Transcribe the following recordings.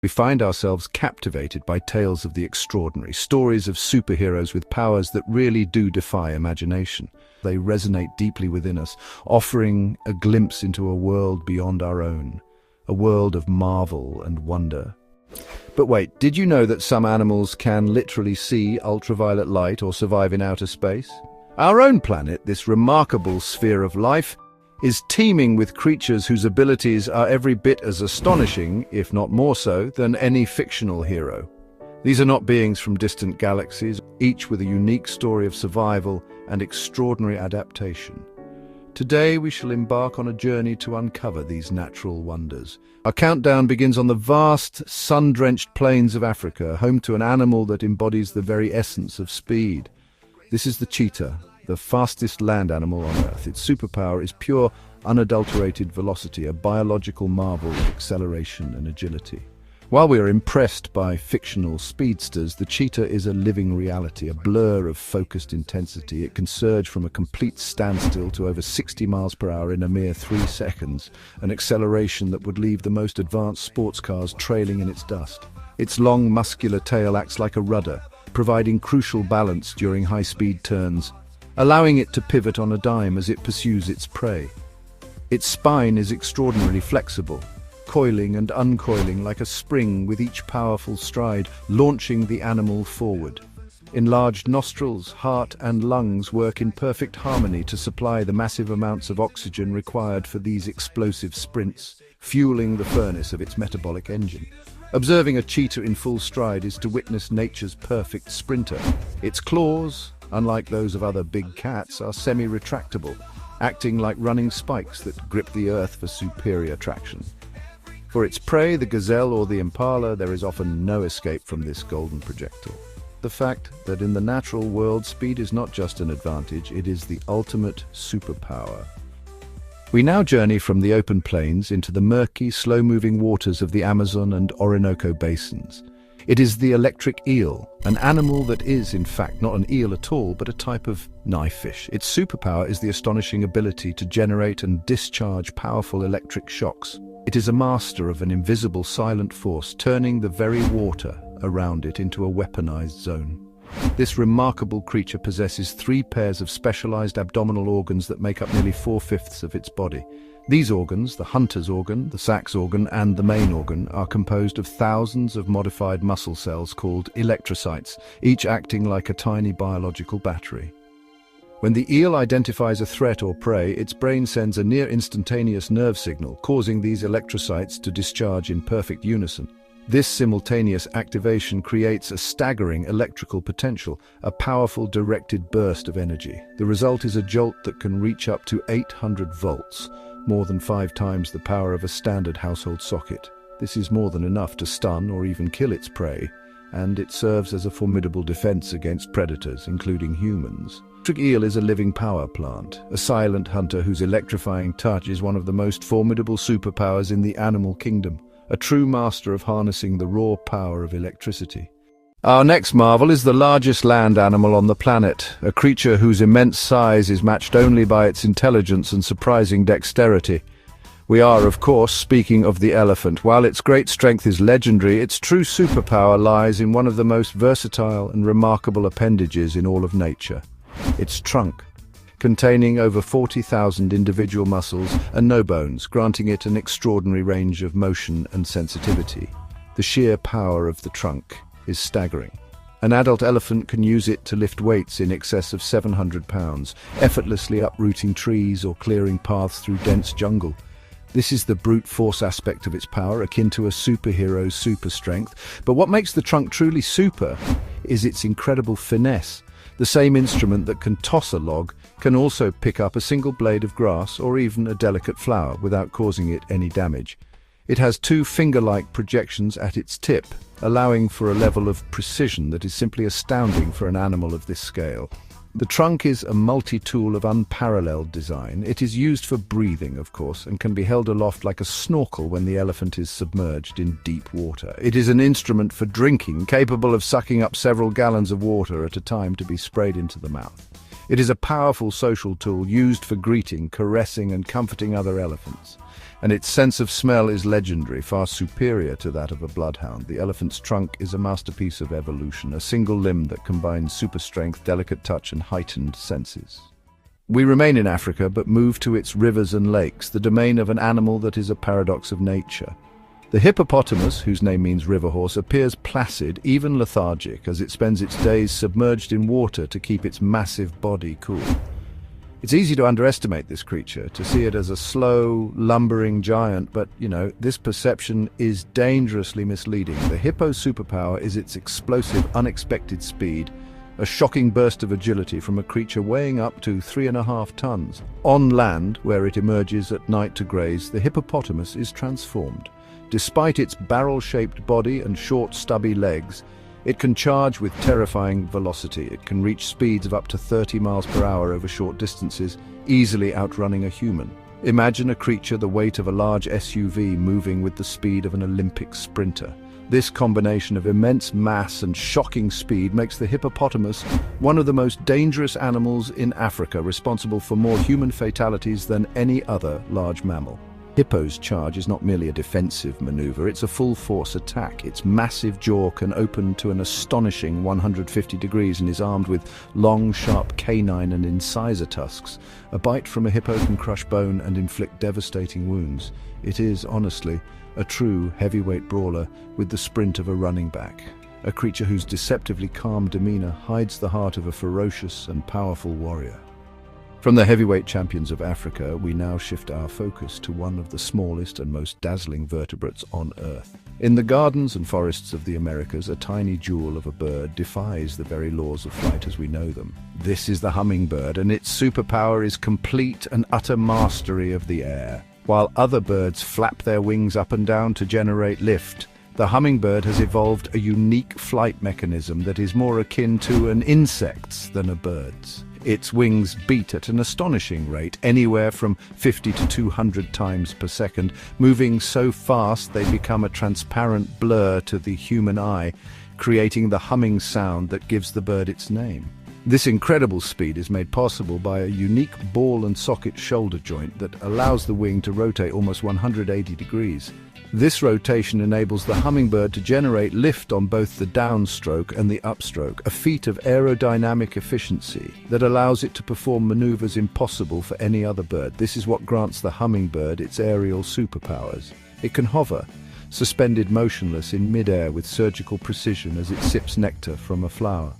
We find ourselves captivated by tales of the extraordinary, stories of superheroes with powers that really do defy imagination. They resonate deeply within us, offering a glimpse into a world beyond our own, a world of marvel and wonder. But wait, did you know that some animals can literally see ultraviolet light or survive in outer space? Our own planet, this remarkable sphere of life, is teeming with creatures whose abilities are every bit as astonishing, if not more so, than any fictional hero. These are not beings from distant galaxies, each with a unique story of survival and extraordinary adaptation. Today we shall embark on a journey to uncover these natural wonders. Our countdown begins on the vast, sun-drenched plains of Africa, home to an animal that embodies the very essence of speed. This is the cheetah, the fastest land animal on Earth. Its superpower is pure, unadulterated velocity, a biological marvel of acceleration and agility. While we are impressed by fictional speedsters, the cheetah is a living reality, a blur of focused intensity. It can surge from a complete standstill to over 60 miles per hour in a mere 3 seconds, an acceleration that would leave the most advanced sports cars trailing in its dust. Its long, muscular tail acts like a rudder, providing crucial balance during high-speed turns, allowing it to pivot on a dime as it pursues its prey. Its spine is extraordinarily flexible, coiling and uncoiling like a spring with each powerful stride, launching the animal forward. Enlarged nostrils, heart and lungs work in perfect harmony to supply the massive amounts of oxygen required for these explosive sprints, fueling the furnace of its metabolic engine. Observing a cheetah in full stride is to witness nature's perfect sprinter. Its claws, unlike those of other big cats, are semi-retractable, acting like running spikes that grip the earth for superior traction. For its prey, the gazelle or the impala, there is often no escape from this golden projectile. The fact that in the natural world, speed is not just an advantage, it is the ultimate superpower. We now journey from the open plains into the murky, slow-moving waters of the Amazon and Orinoco basins. It is the electric eel, an animal that is, in fact, not an eel at all, but a type of knifefish. Its superpower is the astonishing ability to generate and discharge powerful electric shocks. It is a master of an invisible silent force, turning the very water around it into a weaponized zone. This remarkable creature possesses 3 pairs of specialized abdominal organs that make up nearly 4/5 of its body. These organs, the hunter's organ, the sax organ, and the main organ, are composed of thousands of modified muscle cells called electrocytes, each acting like a tiny biological battery. When the eel identifies a threat or prey, its brain sends a near-instantaneous nerve signal, causing these electrocytes to discharge in perfect unison. This simultaneous activation creates a staggering electrical potential, a powerful directed burst of energy. The result is a jolt that can reach up to 800 volts, more than 5 times the power of a standard household socket. This is more than enough to stun or even kill its prey, and it serves as a formidable defense against predators, including humans. The electric eel is a living power plant, a silent hunter whose electrifying touch is one of the most formidable superpowers in the animal kingdom, a true master of harnessing the raw power of electricity. Our next marvel is the largest land animal on the planet, a creature whose immense size is matched only by its intelligence and surprising dexterity. We are, of course, speaking of the elephant. While its great strength is legendary, its true superpower lies in one of the most versatile and remarkable appendages in all of nature: its trunk, containing over 40,000 individual muscles and no bones, granting it an extraordinary range of motion and sensitivity. The sheer power of the trunk is staggering. An adult elephant can use it to lift weights in excess of 700 pounds, effortlessly uprooting trees or clearing paths through dense jungle. This is the brute force aspect of its power, akin to a superhero's super strength. But what makes the trunk truly super is its incredible finesse. The same instrument that can toss a log can also pick up a single blade of grass or even a delicate flower without causing it any damage. It has 2 finger-like projections at its tip, allowing for a level of precision that is simply astounding for an animal of this scale. The trunk is a multi-tool of unparalleled design. It is used for breathing, of course, and can be held aloft like a snorkel when the elephant is submerged in deep water. It is an instrument for drinking, capable of sucking up several gallons of water at a time to be sprayed into the mouth. It is a powerful social tool used for greeting, caressing, and comforting other elephants. And its sense of smell is legendary, far superior to that of a bloodhound. The elephant's trunk is a masterpiece of evolution, a single limb that combines super strength, delicate touch, and heightened senses. We remain in Africa, but move to its rivers and lakes, the domain of an animal that is a paradox of nature. The hippopotamus, whose name means river horse, appears placid, even lethargic, as it spends its days submerged in water to keep its massive body cool. It's easy to underestimate this creature, to see it as a slow, lumbering giant, but, this perception is dangerously misleading. The hippo's superpower is its explosive, unexpected speed, a shocking burst of agility from a creature weighing up to 3.5 tons. On land, where it emerges at night to graze, the hippopotamus is transformed. Despite its barrel-shaped body and short, stubby legs, it can charge with terrifying velocity. It can reach speeds of up to 30 miles per hour over short distances, easily outrunning a human. Imagine a creature the weight of a large SUV moving with the speed of an Olympic sprinter. This combination of immense mass and shocking speed makes the hippopotamus one of the most dangerous animals in Africa, responsible for more human fatalities than any other large mammal. Hippo's charge is not merely a defensive maneuver, it's a full-force attack. Its massive jaw can open to an astonishing 150 degrees and is armed with long, sharp canine and incisor tusks. A bite from a hippo can crush bone and inflict devastating wounds. It is, honestly, a true heavyweight brawler with the sprint of a running back. A creature whose deceptively calm demeanor hides the heart of a ferocious and powerful warrior. From the heavyweight champions of Africa, we now shift our focus to one of the smallest and most dazzling vertebrates on Earth. In the gardens and forests of the Americas, a tiny jewel of a bird defies the very laws of flight as we know them. This is the hummingbird, and its superpower is complete and utter mastery of the air. While other birds flap their wings up and down to generate lift, the hummingbird has evolved a unique flight mechanism that is more akin to an insect's than a bird's. Its wings beat at an astonishing rate, anywhere from 50 to 200 times per second, moving so fast they become a transparent blur to the human eye, creating the humming sound that gives the bird its name. This incredible speed is made possible by a unique ball and socket shoulder joint that allows the wing to rotate almost 180 degrees. This rotation enables the hummingbird to generate lift on both the downstroke and the upstroke, a feat of aerodynamic efficiency that allows it to perform maneuvers impossible for any other bird. This is what grants the hummingbird its aerial superpowers. It can hover, suspended motionless in midair with surgical precision as it sips nectar from a flower.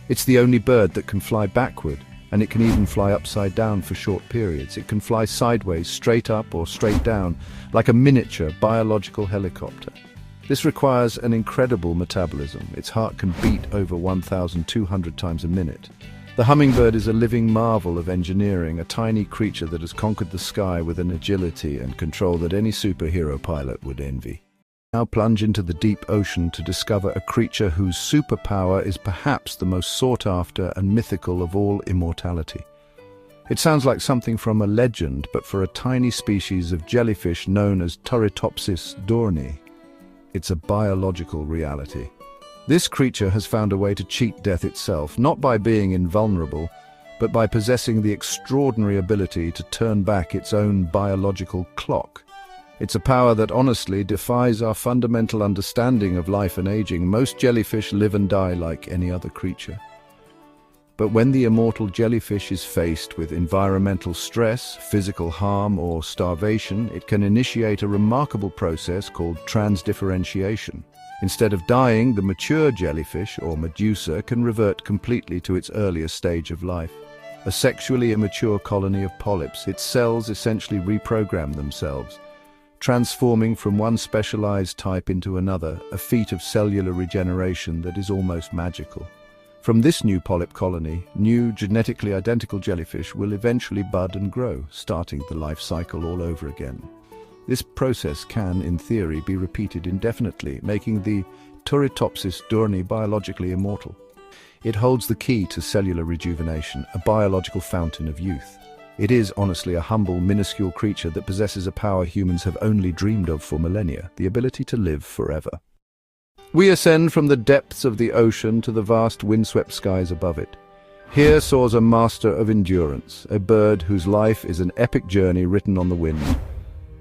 It's the only bird that can fly backward, and it can even fly upside down for short periods. It can fly sideways, straight up or straight down, like a miniature biological helicopter. This requires an incredible metabolism. Its heart can beat over 1,200 times a minute. The hummingbird is a living marvel of engineering, a tiny creature that has conquered the sky with an agility and control that any superhero pilot would envy. Now plunge into the deep ocean to discover a creature whose superpower is perhaps the most sought-after and mythical of all immortality. It sounds like something from a legend, but for a tiny species of jellyfish known as Turritopsis dohrnii, it's a biological reality. This creature has found a way to cheat death itself, not by being invulnerable, but by possessing the extraordinary ability to turn back its own biological clock. It's a power that honestly defies our fundamental understanding of life and aging. Most jellyfish live and die like any other creature. But when the immortal jellyfish is faced with environmental stress, physical harm, or starvation, it can initiate a remarkable process called transdifferentiation. Instead of dying, the mature jellyfish, or medusa, can revert completely to its earlier stage of life. A sexually immature colony of polyps, its cells essentially reprogram themselves, transforming from one specialized type into another, a feat of cellular regeneration that is almost magical. From this new polyp colony, new genetically identical jellyfish will eventually bud and grow, starting the life cycle all over again. This process can, in theory, be repeated indefinitely, making the Turritopsis dohrnii biologically immortal. It holds the key to cellular rejuvenation, a biological fountain of youth. It is, honestly, a humble, minuscule creature that possesses a power humans have only dreamed of for millennia, the ability to live forever. We ascend from the depths of the ocean to the vast windswept skies above it. Here soars a master of endurance, a bird whose life is an epic journey written on the wind.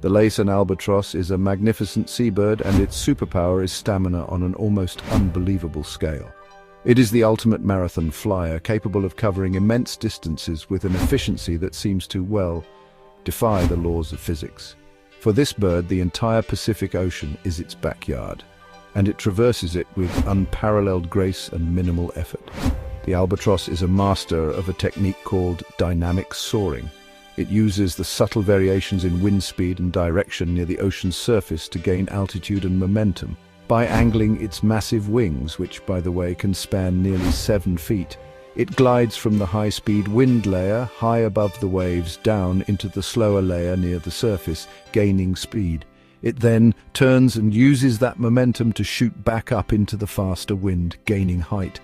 The Layson albatross is a magnificent seabird, and its superpower is stamina on an almost unbelievable scale. It is the ultimate marathon flyer, capable of covering immense distances with an efficiency that seems to, well, defy the laws of physics. For this bird, the entire Pacific Ocean is its backyard, and it traverses it with unparalleled grace and minimal effort. The albatross is a master of a technique called dynamic soaring. It uses the subtle variations in wind speed and direction near the ocean's surface to gain altitude and momentum. By angling its massive wings, which, by the way, can span nearly 7 feet, it glides from the high-speed wind layer high above the waves down into the slower layer near the surface, gaining speed. It then turns and uses that momentum to shoot back up into the faster wind, gaining height.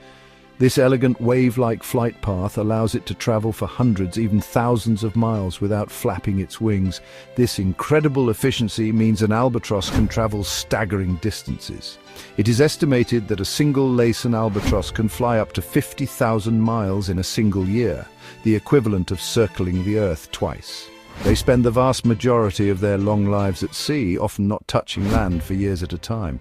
This elegant wave-like flight path allows it to travel for hundreds, even thousands of miles without flapping its wings. This incredible efficiency means an albatross can travel staggering distances. It is estimated that a single Layson albatross can fly up to 50,000 miles in a single year, the equivalent of circling the Earth twice. They spend the vast majority of their long lives at sea, often not touching land for years at a time.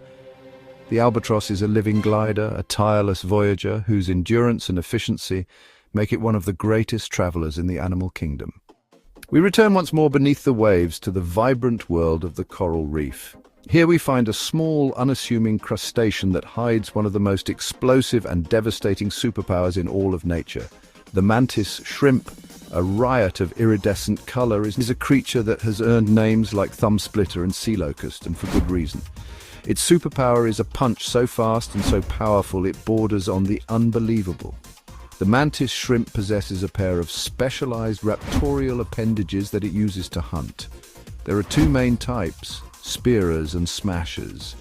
The albatross is a living glider, a tireless voyager whose endurance and efficiency make it one of the greatest travelers in the animal kingdom. We return once more beneath the waves to the vibrant world of the coral reef. Here we find a small, unassuming crustacean that hides one of the most explosive and devastating superpowers in all of nature. The mantis shrimp, a riot of iridescent color, is a creature that has earned names like Thumbsplitter and Sea Locust, and for good reason. Its superpower is a punch so fast and so powerful it borders on the unbelievable. The mantis shrimp possesses a pair of specialized raptorial appendages that it uses to hunt. There are 2 main types, spearers and smashers.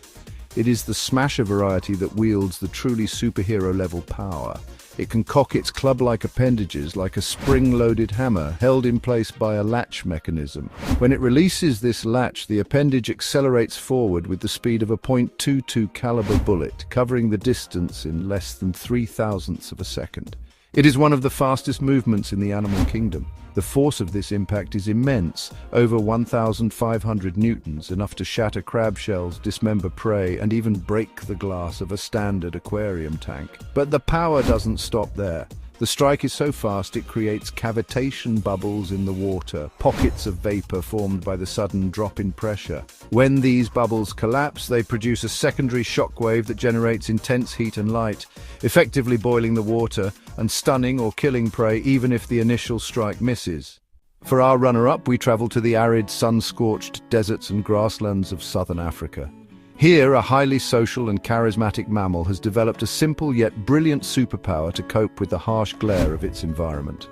It is the smasher variety that wields the truly superhero-level power. It can cock its club-like appendages like a spring-loaded hammer held in place by a latch mechanism. When it releases this latch, the appendage accelerates forward with the speed of a .22 caliber bullet, covering the distance in less than 0.003 of a second. It is one of the fastest movements in the animal kingdom. The force of this impact is immense, over 1,500 newtons, enough to shatter crab shells, dismember prey, and even break the glass of a standard aquarium tank. But the power doesn't stop there. The strike is so fast it creates cavitation bubbles in the water, pockets of vapor formed by the sudden drop in pressure. When these bubbles collapse, they produce a secondary shockwave that generates intense heat and light, effectively boiling the water and stunning or killing prey even if the initial strike misses. For our runner-up, we travel to the arid, sun-scorched deserts and grasslands of southern Africa. Here, a highly social and charismatic mammal has developed a simple yet brilliant superpower to cope with the harsh glare of its environment.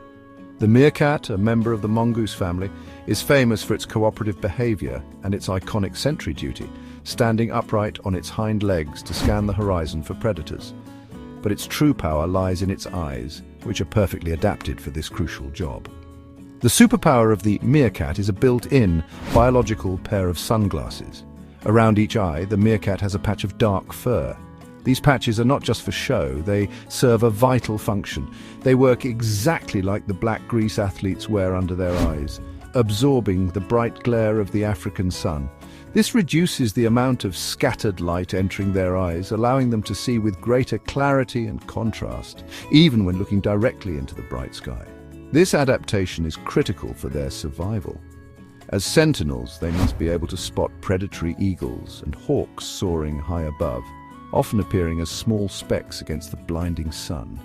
The meerkat, a member of the mongoose family, is famous for its cooperative behavior and its iconic sentry duty, standing upright on its hind legs to scan the horizon for predators. But its true power lies in its eyes, which are perfectly adapted for this crucial job. The superpower of the meerkat is a built-in, biological pair of sunglasses. Around each eye, the meerkat has a patch of dark fur. These patches are not just for show, they serve a vital function. They work exactly like the black grease athletes wear under their eyes, absorbing the bright glare of the African sun. This reduces the amount of scattered light entering their eyes, allowing them to see with greater clarity and contrast, even when looking directly into the bright sky. This adaptation is critical for their survival. As sentinels, they must be able to spot predatory eagles and hawks soaring high above, often appearing as small specks against the blinding sun.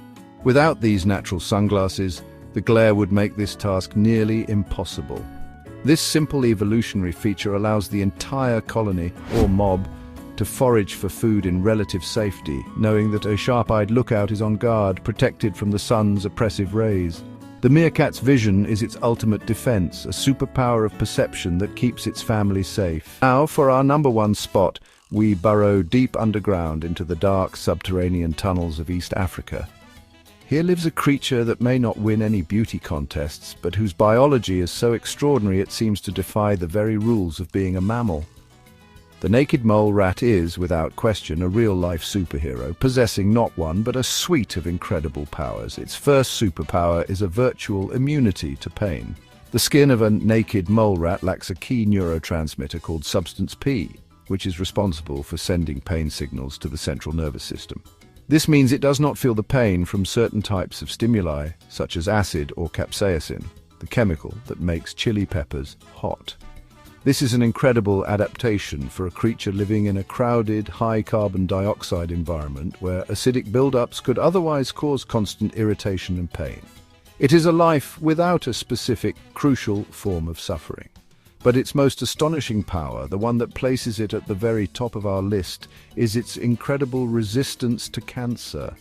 Without these natural sunglasses, the glare would make this task nearly impossible. This simple evolutionary feature allows the entire colony, or mob, to forage for food in relative safety, knowing that a sharp-eyed lookout is on guard, protected from the sun's oppressive rays. The meerkat's vision is its ultimate defense, a superpower of perception that keeps its family safe. Now, for our #1 spot, we burrow deep underground into the dark subterranean tunnels of East Africa. Here lives a creature that may not win any beauty contests, but whose biology is so extraordinary it seems to defy the very rules of being a mammal. The naked mole rat is, without question, a real-life superhero, possessing not one but a suite of incredible powers. Its first superpower is a virtual immunity to pain. The skin of a naked mole rat lacks a key neurotransmitter called substance P, which is responsible for sending pain signals to the central nervous system. This means it does not feel the pain from certain types of stimuli, such as acid or capsaicin, the chemical that makes chili peppers hot. This is an incredible adaptation for a creature living in a crowded, high carbon dioxide environment where acidic buildups could otherwise cause constant irritation and pain. It is a life without a specific, crucial form of suffering. But its most astonishing power, the one that places it at the very top of our list, is its incredible resistance to cancer.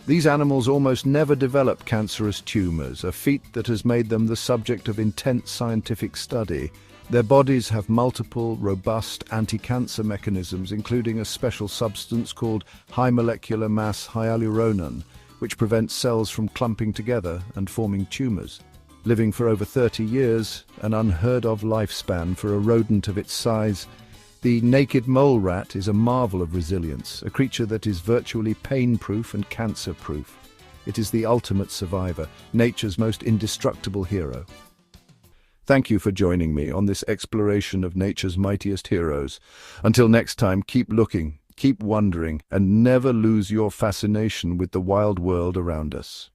These animals almost never develop cancerous tumors, a feat that has made them the subject of intense scientific study. Their bodies have multiple, robust anti-cancer mechanisms, including a special substance called high molecular mass hyaluronan, which prevents cells from clumping together and forming tumors. Living for over 30 years, an unheard-of lifespan for a rodent of its size, the naked mole rat is a marvel of resilience, a creature that is virtually pain-proof and cancer-proof. It is the ultimate survivor, nature's most indestructible hero. Thank you for joining me on this exploration of nature's mightiest heroes. Until next time, keep looking, keep wondering, and never lose your fascination with the wild world around us.